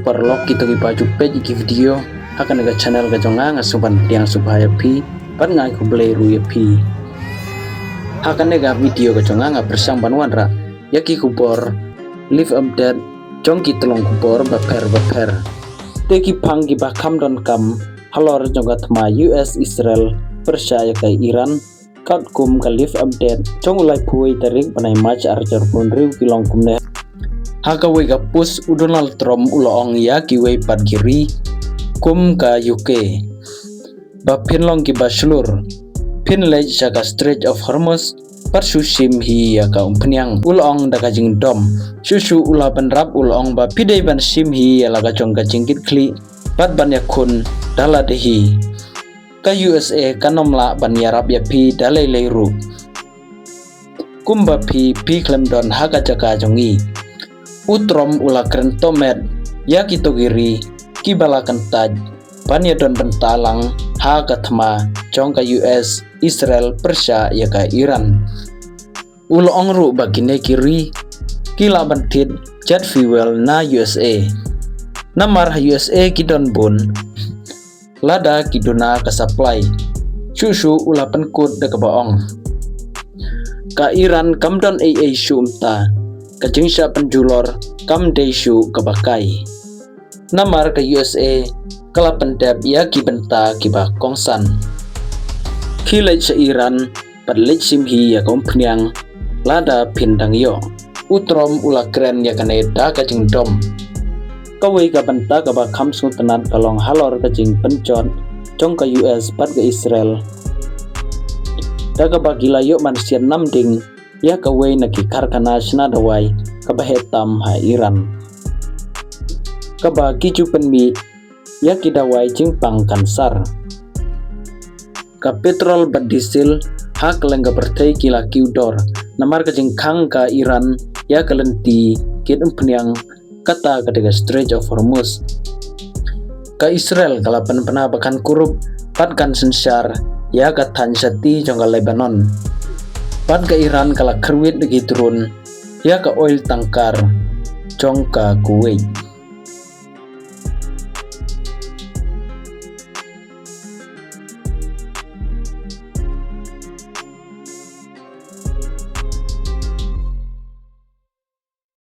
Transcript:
perlok kita ki baju page iki video akan ga channel ga jonga ngasuban tiang supaya pi pan ngai ku beleru ya pi akan ga video ga jonga bersang banuan ra yaki kubor live update jong ki telong kubor baper teki pang ki bakam don kam halor jonga tma US Israel Persia kai Iran kat kum ka live update jong ulai puai tarik panai match archer pun riu kilong kumne haka we ga pus Donald Trump uloong ya ki we pat giri kum ka UK ba pinlong ki baslur pinlej saka Strait of Hormuz parsu sim hi ya ka umpnyang uloong daga jing dom susu ula penrap uloong ba pidei ban sim hi ya laga chong ka jingkit kli pat ban yakun dala dehi ka USA kanom la ban yarap ya pi dalai leiru kumba pi klem don haka jaka jongi utrom ula keren tomet ya kitogiri kibala kentaj panya don bentalang ha katma jong ka US Israel Persia ya ka Iran ulo ongru bagine kiri kila bantit jet fuel na USA namar USA kidon bun lada kiduna ka supply susu ula penkut de kebaong ka Iran kamdon AA sumta kajengsa penjulor kam desu kebakai namar ke USA kala pendap ya ki benta ki ba kongsan kilai se Iran padlej simhi ya kompnyang lada pindang yo utrom ula keren ya kane da kajing dom kawai ka benta ka ba kamsu tenan kalong halor kajing pencon jong ka US pat ke Israel daga bagila yo manusia namding ya kawai naki karkana senadawai kabahetam ha Iran kaba kiju penmi ya kidawai jingpang kansar ka petrol ban diesel hak lengga bertai kila kiudor namar kajing kang ka Iran ya kalenti kid umpnyang kata kadega Strait of Hormuz ka Israel kalapan penabakan kurup pat kan sensar ya ka Tansati jongga Lebanon pat ke Iran kala kerwit degi turun ya ke oil tangkar jong ka Kuwait